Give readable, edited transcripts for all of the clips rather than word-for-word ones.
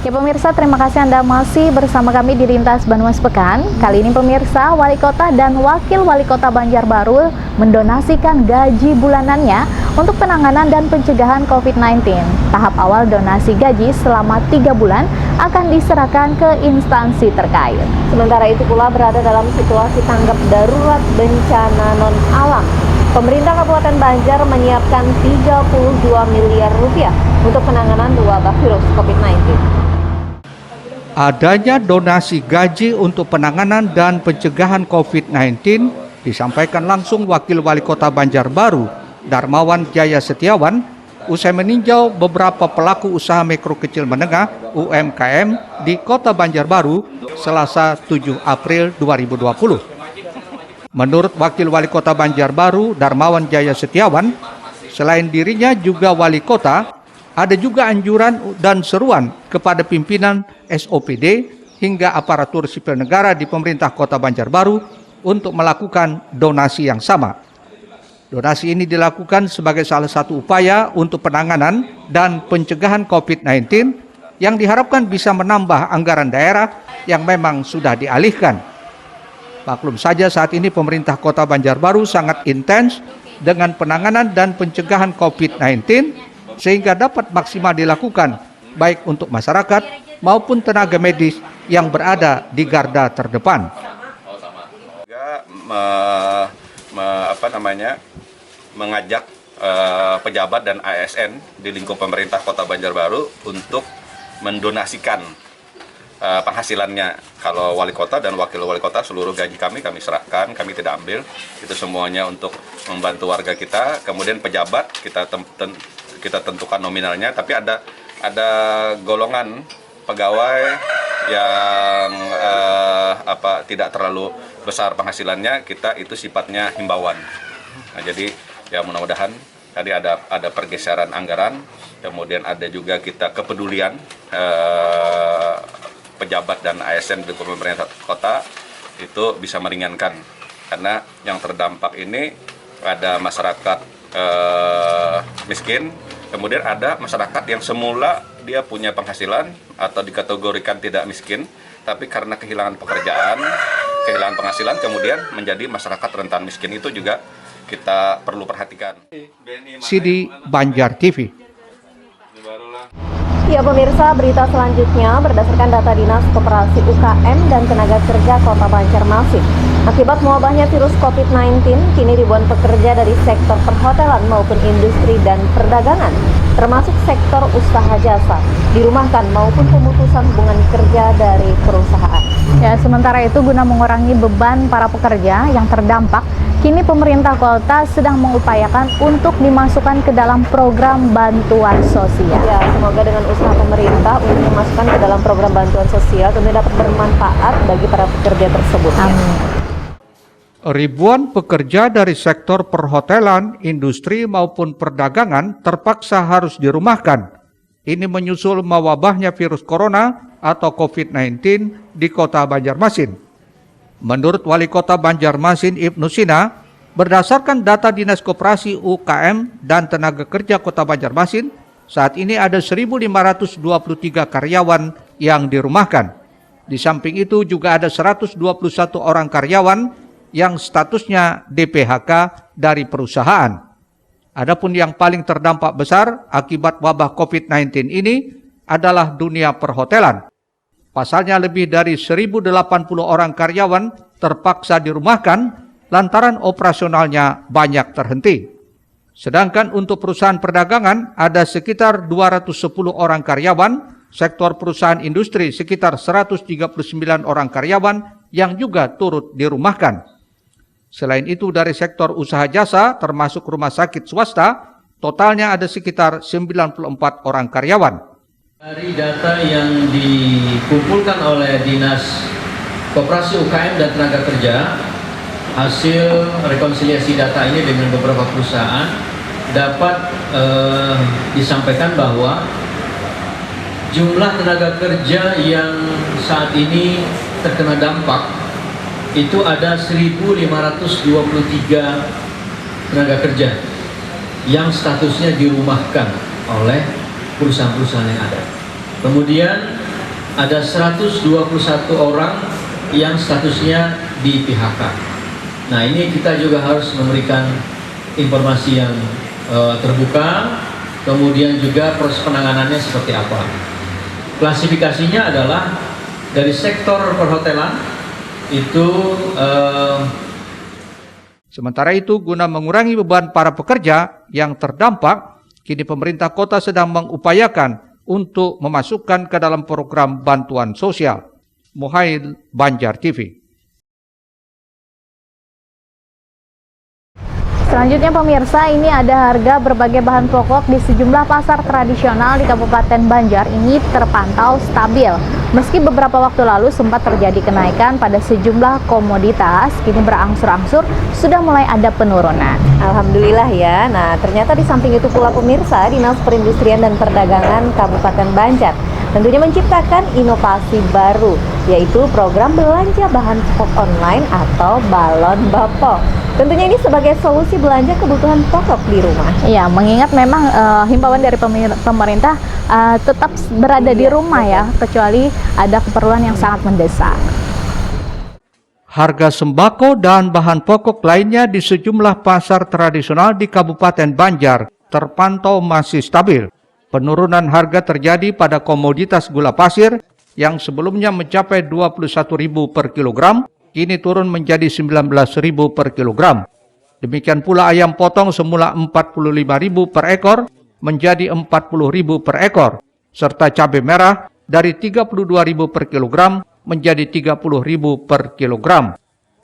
Ya pemirsa, terima kasih Anda masih bersama kami di Lintas Banyumas Pekan. Kali ini pemirsa, Wali Kota dan Wakil Wali Kota Banjarbaru mendonasikan gaji bulanannya untuk penanganan dan pencegahan COVID-19. Tahap awal donasi gaji selama 3 bulan akan diserahkan ke instansi terkait. Sementara itu pula berada dalam situasi tanggap darurat bencana non-alam. Pemerintah Kabupaten Banjar menyiapkan 32 miliar rupiah untuk penanganan wabah virus COVID-19. Adanya donasi gaji untuk penanganan dan pencegahan COVID-19 disampaikan langsung Wakil Wali Kota Banjarbaru, Darmawan Jaya Setiawan, usai meninjau beberapa pelaku usaha mikro kecil menengah (UMKM) di Kota Banjarbaru Selasa 7 April 2020. Menurut Wakil Wali Kota Banjarbaru, Darmawan Jaya Setiawan, selain dirinya juga wali kota, ada juga anjuran dan seruan kepada pimpinan SOPD hingga aparatur sipil negara di pemerintah Kota Banjarbaru untuk melakukan donasi yang sama. Donasi ini dilakukan sebagai salah satu upaya untuk penanganan dan pencegahan COVID-19 yang diharapkan bisa menambah anggaran daerah yang memang sudah dialihkan. Maklum saja saat ini pemerintah Kota Banjarbaru sangat intens dengan penanganan dan pencegahan COVID-19 sehingga dapat maksimal dilakukan baik untuk masyarakat maupun tenaga medis yang berada di garda terdepan. Mengajak pejabat dan ASN di lingkup pemerintah Kota Banjarbaru untuk mendonasikan penghasilannya. Kalau wali kota dan wakil wali kota, seluruh gaji kami serahkan, kami tidak ambil. Itu semuanya untuk membantu warga kita. Kemudian pejabat kita tentukan nominalnya, tapi ada golongan pegawai yang tidak terlalu besar penghasilannya, kita itu sifatnya himbauan. Nah, jadi ya mudah-mudahan tadi ada pergeseran anggaran, kemudian ada juga kita kepedulian pejabat dan ASN di pemerintah kota itu bisa meringankan, karena yang terdampak ini ada masyarakat miskin, kemudian ada masyarakat yang semula dia punya penghasilan atau dikategorikan tidak miskin, tapi karena kehilangan pekerjaan, kehilangan penghasilan, kemudian menjadi masyarakat rentan miskin. Itu juga kita perlu perhatikan. Sidi Banjar TV. Ya pemirsa, berita selanjutnya berdasarkan data Dinas Koperasi UKM dan Tenaga Kerja Kota Banjarmasin. Akibat mewabahnya virus COVID-19, kini ribuan pekerja dari sektor perhotelan maupun industri dan perdagangan, termasuk sektor usaha jasa, dirumahkan maupun pemutusan hubungan kerja dari perusahaan. Ya, sementara itu guna mengurangi beban para pekerja yang terdampak, kini pemerintah kota sedang mengupayakan untuk dimasukkan ke dalam program bantuan sosial. Ya, semoga dengan usaha pemerintah untuk dimasukkan ke dalam program bantuan sosial tentunya dapat bermanfaat bagi para pekerja tersebut. Amin. Ribuan pekerja dari sektor perhotelan, industri maupun perdagangan terpaksa harus dirumahkan. Ini menyusul mewabahnya virus corona atau COVID-19 di Kota Banjarmasin. Menurut Wali Kota Banjarmasin Ibnu Sina, berdasarkan data Dinas Koperasi UKM dan Tenaga Kerja Kota Banjarmasin, saat ini ada 1.523 karyawan yang dirumahkan. Di samping itu juga ada 121 orang karyawan yang statusnya DPHK dari perusahaan. Adapun yang paling terdampak besar akibat wabah COVID-19 ini adalah dunia perhotelan. Pasalnya lebih dari 1.080 orang karyawan terpaksa dirumahkan lantaran operasionalnya banyak terhenti. Sedangkan untuk perusahaan perdagangan ada sekitar 210 orang karyawan, sektor perusahaan industri sekitar 139 orang karyawan yang juga turut dirumahkan. Selain itu dari sektor usaha jasa termasuk rumah sakit swasta, totalnya ada sekitar 94 orang karyawan. Dari data yang dikumpulkan oleh Dinas Koperasi UKM dan Tenaga Kerja, hasil rekonsiliasi data ini dengan beberapa perusahaan dapat disampaikan bahwa jumlah tenaga kerja yang saat ini terkena dampak itu ada 1.523 tenaga kerja yang statusnya dirumahkan oleh perusahaan-perusahaan yang ada. Kemudian ada 121 orang yang statusnya di PHK. Nah, ini kita juga harus memberikan informasi yang terbuka, kemudian juga proses penanganannya seperti apa. Klasifikasinya adalah dari sektor perhotelan itu Sementara itu, guna mengurangi beban para pekerja yang terdampak, kini pemerintah kota sedang mengupayakan untuk memasukkan ke dalam program bantuan sosial. Muhail, Banjar TV. Selanjutnya pemirsa, ini ada harga berbagai bahan pokok di sejumlah pasar tradisional di Kabupaten Banjar ini terpantau stabil. Meski beberapa waktu lalu sempat terjadi kenaikan pada sejumlah komoditas, kini berangsur-angsur sudah mulai ada penurunan. Alhamdulillah ya. Nah, ternyata di samping itu pula pemirsa, Dinas Perindustrian dan Perdagangan Kabupaten Banjar tentunya menciptakan inovasi baru, yaitu program belanja bahan pokok online atau Balon Bapok. Tentunya ini sebagai solusi belanja kebutuhan pokok di rumah. Iya, mengingat memang himbauan dari pemerintah tetap berada di rumah ya, kecuali ada keperluan yang sangat mendesak. Harga sembako dan bahan pokok lainnya di sejumlah pasar tradisional di Kabupaten Banjar terpantau masih stabil. Penurunan harga terjadi pada komoditas gula pasir yang sebelumnya mencapai Rp21.000 per kilogram, kini turun menjadi Rp19.000 per kilogram. Demikian pula ayam potong semula Rp45.000 per ekor menjadi Rp40.000 per ekor, serta cabai merah dari Rp32.000 per kilogram menjadi Rp30.000 per kilogram.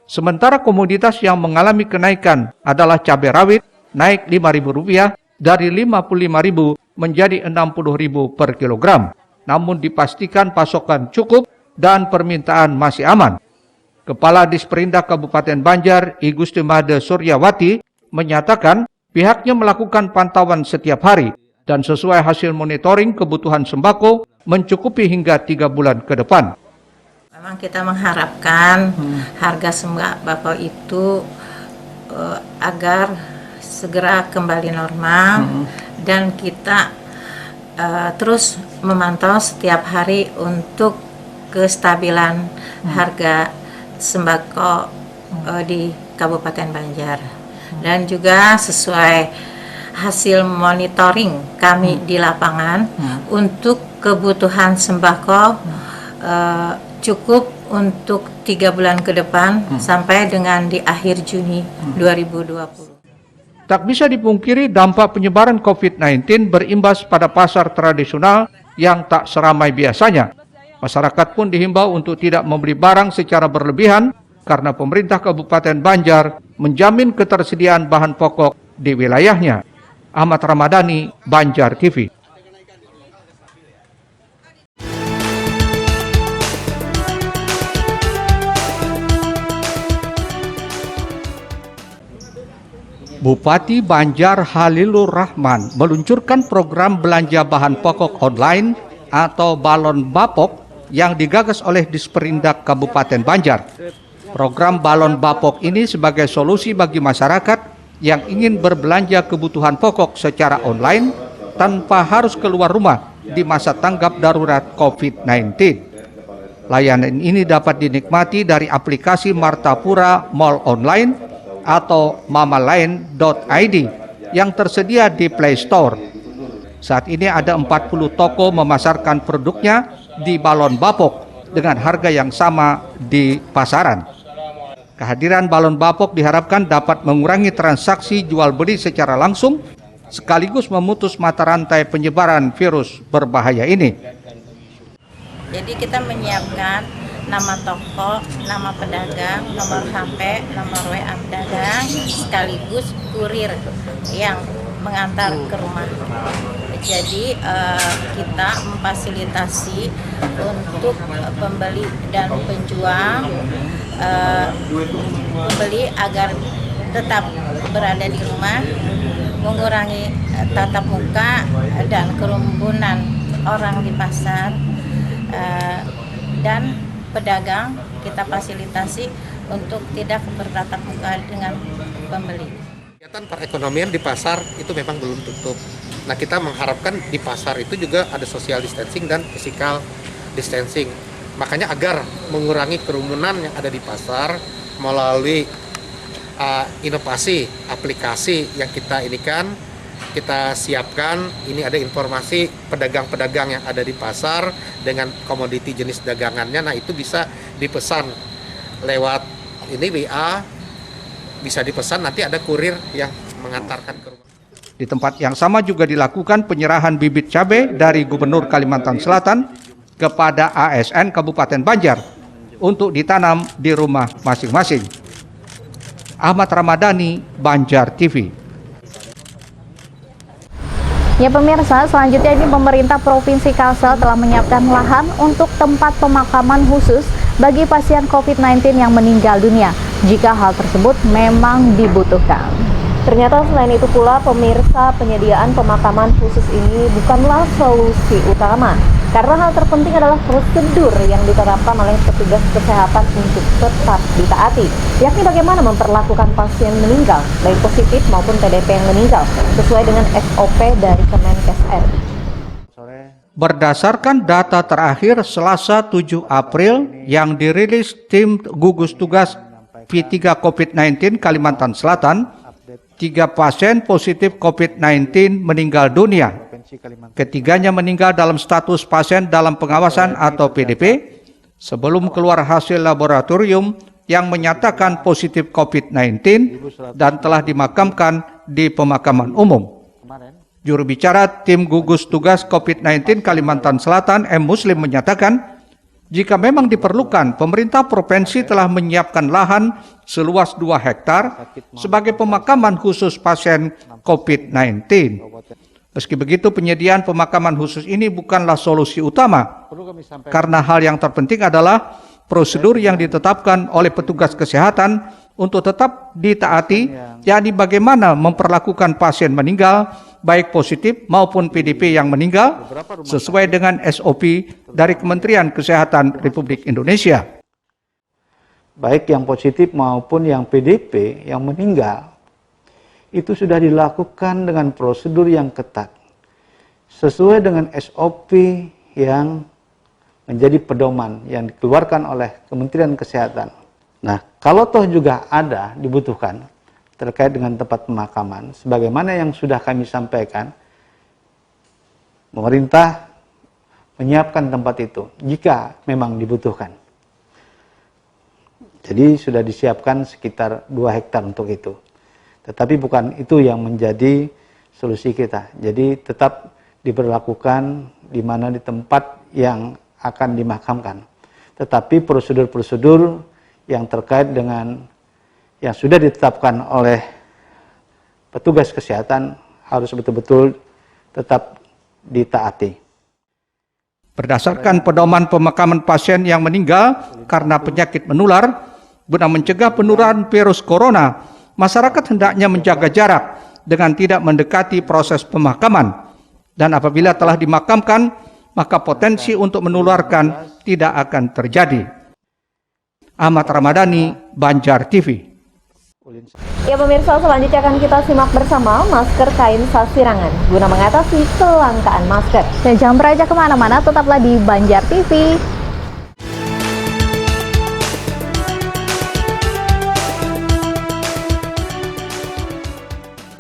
Sementara komoditas yang mengalami kenaikan adalah cabai rawit naik Rp5.000 dari Rp55.000 menjadi Rp60.000 per kilogram. Namun dipastikan pasokan cukup dan permintaan masih aman. Kepala Disperindak Kabupaten Banjar, I Gusti Made Suryawati, menyatakan pihaknya melakukan pantauan setiap hari dan sesuai hasil monitoring kebutuhan sembako mencukupi hingga 3 bulan ke depan. Memang kita mengharapkan harga sembako itu agar segera kembali normal dan kita terus memantau setiap hari untuk kestabilan harga sembako di Kabupaten Banjar, dan juga sesuai hasil monitoring kami di lapangan untuk kebutuhan sembako cukup untuk 3 bulan ke depan sampai dengan di akhir Juni 2020. Tak bisa dipungkiri dampak penyebaran COVID-19 berimbas pada pasar tradisional yang tak seramai biasanya. Masyarakat pun dihimbau untuk tidak membeli barang secara berlebihan karena pemerintah Kabupaten Banjar menjamin ketersediaan bahan pokok di wilayahnya. Ahmad Ramadhani, Banjar TV. Bupati Banjar Halilur Rahman meluncurkan program belanja bahan pokok online atau Balon Bapok yang digagas oleh Disperindak Kabupaten Banjar. Program Balon Bapok ini sebagai solusi bagi masyarakat yang ingin berbelanja kebutuhan pokok secara online tanpa harus keluar rumah di masa tanggap darurat COVID-19. Layanan ini dapat dinikmati dari aplikasi Martapura Mall Online atau mamalain.id yang tersedia di Play Store. Saat ini ada 40 toko memasarkan produknya di Balon Bapok dengan harga yang sama di pasaran. Kehadiran Balon Bapok diharapkan dapat mengurangi transaksi jual beli secara langsung sekaligus memutus mata rantai penyebaran virus berbahaya ini. Jadi kita menyiapkan nama toko, nama pedagang, nomor HP, nomor WA pedagang, sekaligus kurir yang mengantar ke rumah. Jadi kita memfasilitasi untuk pembeli dan penjual pembeli agar tetap berada di rumah, mengurangi tatap muka dan kerumunan orang di pasar, dan pedagang kita fasilitasi untuk tidak bertatap muka dengan pembeli. Kegiatan perekonomian di pasar itu memang belum tutup. Nah, kita mengharapkan di pasar itu juga ada social distancing dan physical distancing. Makanya agar mengurangi kerumunan yang ada di pasar melalui inovasi aplikasi yang kita kita siapkan. Ini ada informasi pedagang-pedagang yang ada di pasar dengan komoditi jenis dagangannya. Nah, itu bisa dipesan lewat ini WA, bisa dipesan, nanti ada kurir yang mengantarkan ke rumah. Di tempat yang sama juga dilakukan penyerahan bibit cabai dari Gubernur Kalimantan Selatan kepada ASN Kabupaten Banjar untuk ditanam di rumah masing-masing. Ahmad Ramadhani, Banjar TV. Ya pemirsa, selanjutnya ini pemerintah Provinsi Kalsel telah menyiapkan lahan untuk tempat pemakaman khusus bagi pasien COVID-19 yang meninggal dunia jika hal tersebut memang dibutuhkan. Ternyata selain itu pula pemirsa, penyediaan pemakaman khusus ini bukanlah solusi utama karena hal terpenting adalah prosedur yang ditetapkan oleh petugas kesehatan untuk tetap ditaati, yakni bagaimana memperlakukan pasien meninggal baik positif maupun PDP yang meninggal sesuai dengan SOP dari Kemenkes RI. Berdasarkan data terakhir Selasa 7 April yang dirilis tim gugus tugas P3 COVID-19 Kalimantan Selatan, 3 pasien positif COVID-19 meninggal dunia. Ketiganya meninggal dalam status pasien dalam pengawasan atau PDP sebelum keluar hasil laboratorium yang menyatakan positif COVID-19 dan telah dimakamkan di pemakaman umum. Juru bicara tim gugus tugas COVID-19 Kalimantan Selatan, M. Muslim, menyatakan jika memang diperlukan, pemerintah provinsi telah menyiapkan lahan seluas 2 hektar sebagai pemakaman khusus pasien COVID-19. Meski begitu, penyediaan pemakaman khusus ini bukanlah solusi utama, karena hal yang terpenting adalah prosedur yang ditetapkan oleh petugas kesehatan untuk tetap ditaati, yakni bagaimana memperlakukan pasien meninggal, baik positif maupun PDP yang meninggal, sesuai dengan SOP dari Kementerian Kesehatan Republik Indonesia. Baik yang positif maupun yang PDP yang meninggal, itu sudah dilakukan dengan prosedur yang ketat, sesuai dengan SOP yang menjadi pedoman yang dikeluarkan oleh Kementerian Kesehatan. Nah, kalau toh juga ada dibutuhkan terkait dengan tempat pemakaman, sebagaimana yang sudah kami sampaikan, pemerintah menyiapkan tempat itu jika memang dibutuhkan. Jadi sudah disiapkan sekitar 2 hektar untuk itu. Tetapi bukan itu yang menjadi solusi kita. Jadi tetap diberlakukan di mana di tempat yang akan dimakamkan. Tetapi prosedur-prosedur yang terkait dengan yang sudah ditetapkan oleh petugas kesehatan harus betul-betul tetap ditaati. Berdasarkan pedoman pemakaman pasien yang meninggal karena penyakit menular, guna mencegah penularan virus corona, masyarakat hendaknya menjaga jarak dengan tidak mendekati proses pemakaman. Dan apabila telah dimakamkan, maka potensi untuk menularkan tidak akan terjadi. Ahmad Ramadhani, Banjar TV. Ya pemirsa, selanjutnya akan kita simak bersama masker kain sasirangan guna mengatasi kelangkaan masker. Dan jangan beranjak kemana-mana, tetaplah di Banjar TV.